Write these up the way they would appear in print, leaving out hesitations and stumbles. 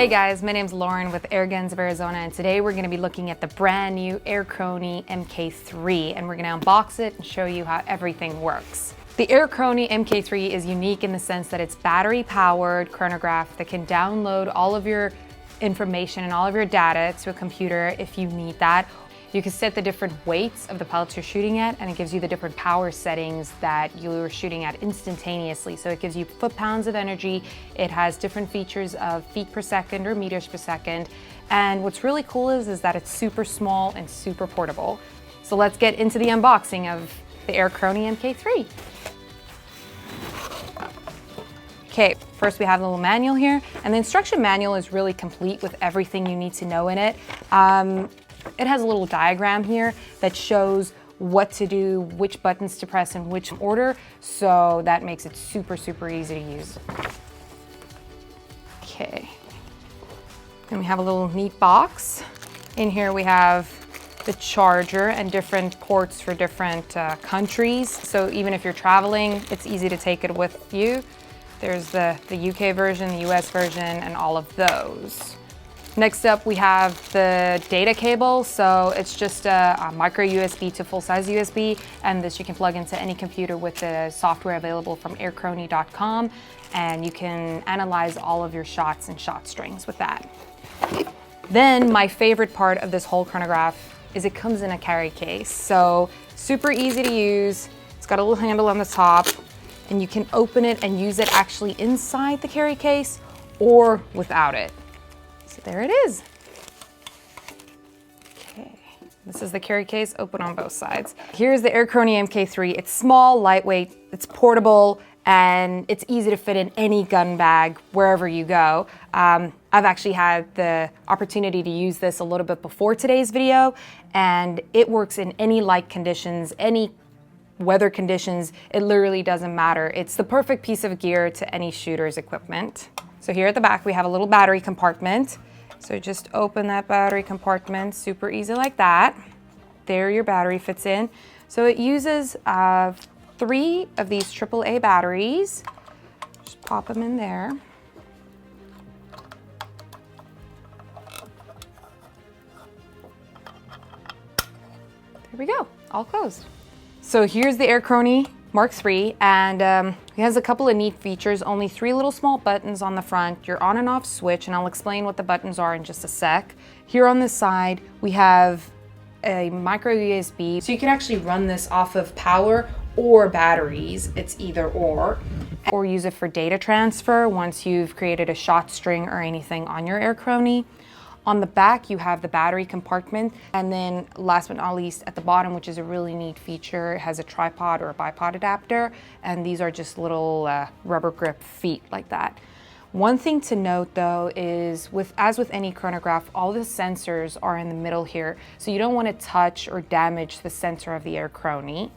Hey guys, my name's Lauren with Airguns of Arizona, and today we're going to be looking at the brand new Air Chrony Mk3, and we're going to unbox it and show you how everything works. The Air Chrony Mk3 is unique in the sense that it's battery-powered chronograph that can download all of your information and all of your data to a computer if you need that. You can set the different weights of the pellets you're shooting at, and it gives you the different power settings that you're shooting at instantaneously. So it gives you foot-pounds of energy. It has different features of feet per second or meters per second. And what's really cool is that it's super small and super portable. So let's get into the unboxing of the Air Chrony Mk3. Okay, first we have a little manual here, and the instruction manual is really complete with everything you need to know in it. It has a little diagram here that shows what to do, which buttons to press in which order, so that makes it super, super easy to use. Okay, then we have a little neat box. In here we have the charger and different ports for different countries, so even if you're traveling, it's easy to take it with you. There's the UK version, the US version, and all of those. Next up, we have the data cable. So it's just a micro USB to full-size USB, and this you can plug into any computer with the software available from airchrony.com, and you can analyze all of your shots and shot strings with that. Then my favorite part of this whole chronograph is it comes in a carry case. So super easy to use. It's got a little handle on the top, and you can open it and use it actually inside the carry case or without it. So there it is. Okay, this is the carry case, open on both sides. Here's the Air Chrony Mk3. It's small, lightweight, it's portable, and it's easy to fit in any gun bag wherever you go. I've actually had the opportunity to use this a little bit before today's video, and it works in any light conditions, any weather conditions. It literally doesn't matter. It's the perfect piece of gear to any shooter's equipment. So here at the back, we have a little battery compartment. So just open that battery compartment, super easy like that. There your battery fits in. So it uses 3 of these AAA batteries. Just pop them in there. There we go, all closed. So here's the Air Chrony Mk3, and it has a couple of neat features. Only 3 little small buttons on the front, your on and off switch, and I'll explain what the buttons are in just a sec. Here on this side, we have a micro USB, so you can actually run this off of power or batteries. It's either or use it for data transfer once you've created a shot string or anything on your Air Chrony. On the back, you have the battery compartment, and then last but not least, at the bottom, which is a really neat feature, it has a tripod or a bipod adapter, and these are just little rubber grip feet like that. One thing to note though is, as with any chronograph, all the sensors are in the middle here, so you don't want to touch or damage the sensor of the Air Chrony.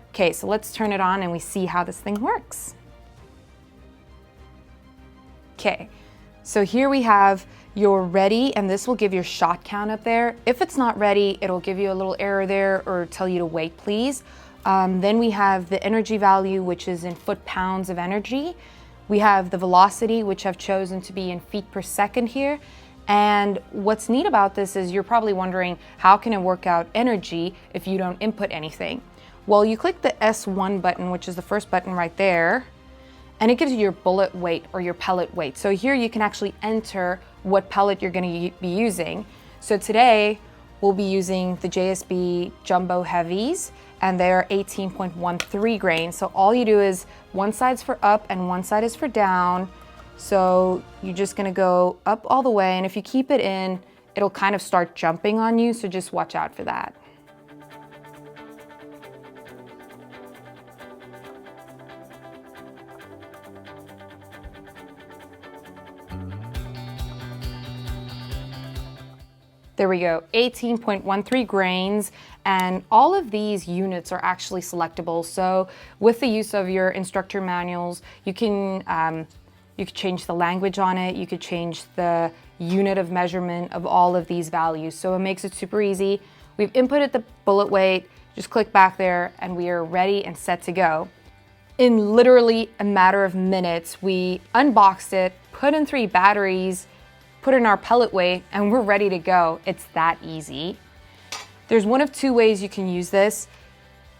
Okay, so let's turn it on and we see how this thing works. Okay, so here we have your ready, and this will give your shot count up there. If it's not ready, it'll give you a little error there or tell you to wait, please. Then we have the energy value, which is in foot-pounds of energy. We have the velocity, which I've chosen to be in feet per second here. And what's neat about this is you're probably wondering, how can it work out energy if you don't input anything? Well, you click the S1 button, which is the first button right there, and it gives you your bullet weight or your pellet weight. So here you can actually enter what pellet you're going to be using. So today we'll be using the JSB Jumbo Heavies, and they're 18.13 grains. So all you do is one side's for up and one side is for down. So you're just going to go up all the way, and if you keep it in, it'll kind of start jumping on you, so just watch out for that. There we go, 18.13 grains, and all of these units are actually selectable. So with the use of your instructor manuals, you can change the language on it, you could change the unit of measurement of all of these values. So it makes it super easy. We've inputted the bullet weight, just click back there, and we are ready and set to go. In literally a matter of minutes, we unboxed it, put in 3 batteries, put in our pellet weight, and we're ready to go. It's that easy. There's one of 2 ways you can use this.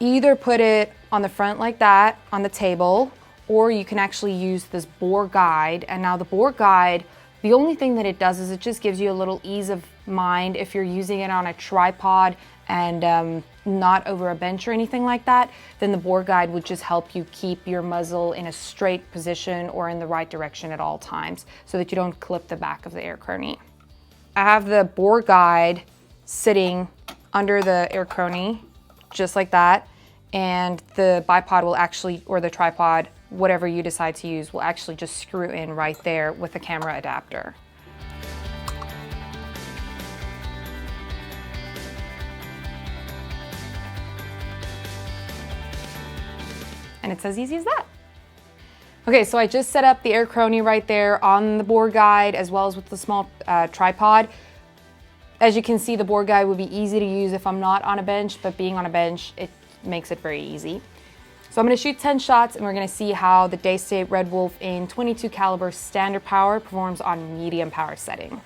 Either put it on the front like that on the table, or you can actually use this bore guide. And now the bore guide, the only thing that it does is it just gives you a little ease of mind if you're using it on a tripod and not over a bench or anything like that. Then the bore guide would just help you keep your muzzle in a straight position or in the right direction at all times so that you don't clip the back of the Air Chrony. I have the bore guide sitting under the Air Chrony, just like that. And the bipod will actually, or the tripod, whatever you decide to use, will actually just screw in right there with the camera adapter. And it's as easy as that. Okay, so I just set up the Air Chrony right there on the bore guide as well as with the small tripod. As you can see, the bore guide would be easy to use if I'm not on a bench, but being on a bench, it makes it very easy. So I'm gonna shoot 10 shots and we're gonna see how the Daystate Red Wolf in 22 caliber standard power performs on medium power setting.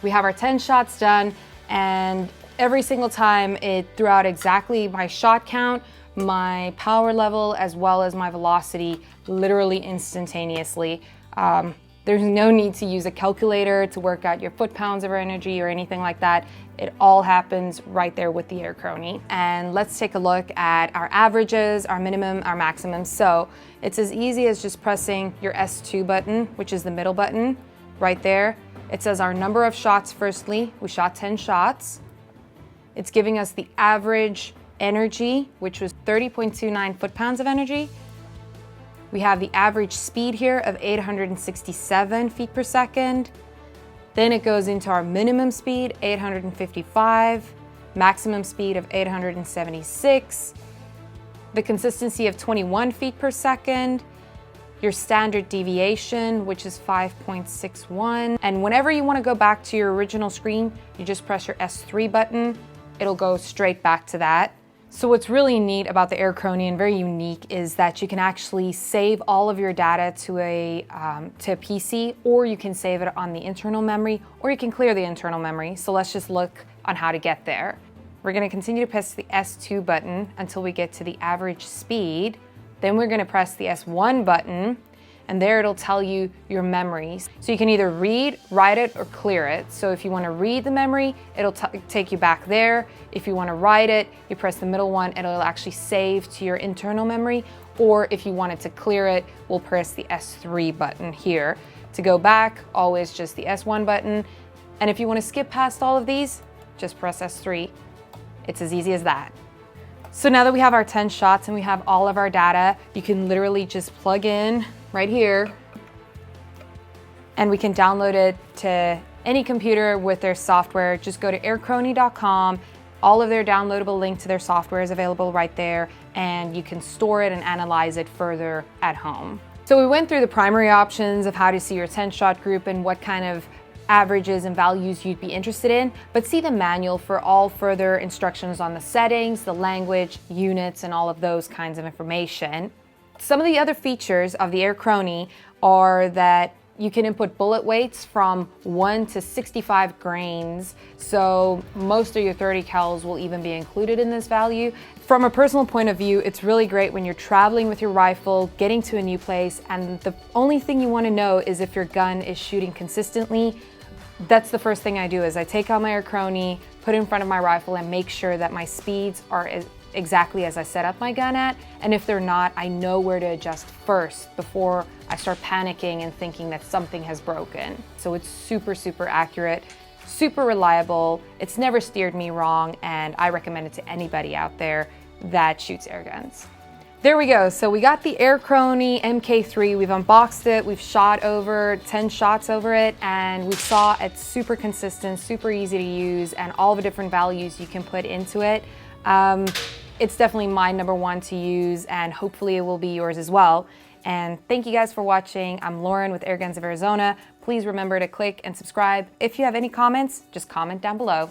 We have our 10 shots done, and every single time it threw out exactly my shot count, my power level, as well as my velocity, literally instantaneously. There's no need to use a calculator to work out your foot-pounds of energy or anything like that. It all happens right there with the Air Chrony. And let's take a look at our averages, our minimum, our maximum. So it's as easy as just pressing your S2 button, which is the middle button, right there. It says our number of shots firstly. We shot 10 shots. It's giving us the average energy, which was 30.29 foot-pounds of energy. We have the average speed here of 867 feet per second. Then it goes into our minimum speed, 855, maximum speed of 876, the consistency of 21 feet per second, your standard deviation, which is 5.61. And whenever you want to go back to your original screen, you just press your S3 button. It'll go straight back to that. So what's really neat about the Air Chrony and very unique is that you can actually save all of your data to a PC, or you can save it on the internal memory, or you can clear the internal memory. So let's just look on how to get there. We're going to continue to press the S2 button until we get to the average speed. Then we're gonna press the S1 button, and there it'll tell you your memories. So you can either read, write it, or clear it. So if you wanna read the memory, it'll take you back there. If you wanna write it, you press the middle one, and it'll actually save to your internal memory. Or if you wanted to clear it, we'll press the S3 button here. To go back, always just the S1 button. And if you wanna skip past all of these, just press S3. It's as easy as that. So now that we have our 10 shots and we have all of our data, you can literally just plug in right here and we can download it to any computer with their software. Just go to airchrony.com. All of their downloadable link to their software is available right there, and you can store it and analyze it further at home. So we went through the primary options of how to see your 10-shot group and what kind of averages and values you'd be interested in, but see the manual for all further instructions on the settings, the language, units, and all of those kinds of information. Some of the other features of the Air Chrony are that you can input bullet weights from 1 to 65 grains, so most of your 30 cals will even be included in this value. From a personal point of view, it's really great when you're traveling with your rifle, getting to a new place, and the only thing you want to know is if your gun is shooting consistently. That's the first thing I do, is I take out my Air Chrony, put it in front of my rifle, and make sure that my speeds are exactly as I set up my gun at, and if they're not, I know where to adjust first before I start panicking and thinking that something has broken. So it's super, super accurate, super reliable. It's never steered me wrong, and I recommend it to anybody out there that shoots air guns. There we go. So we got the Air Chrony Mk3. We've unboxed it. We've shot over 10 shots over it, and we saw it's super consistent, super easy to use, and all the different values you can put into it. It's definitely my number one to use, and hopefully it will be yours as well. And thank you guys for watching. I'm Lauren with Airguns of Arizona. Please remember to click and subscribe. If you have any comments, just comment down below.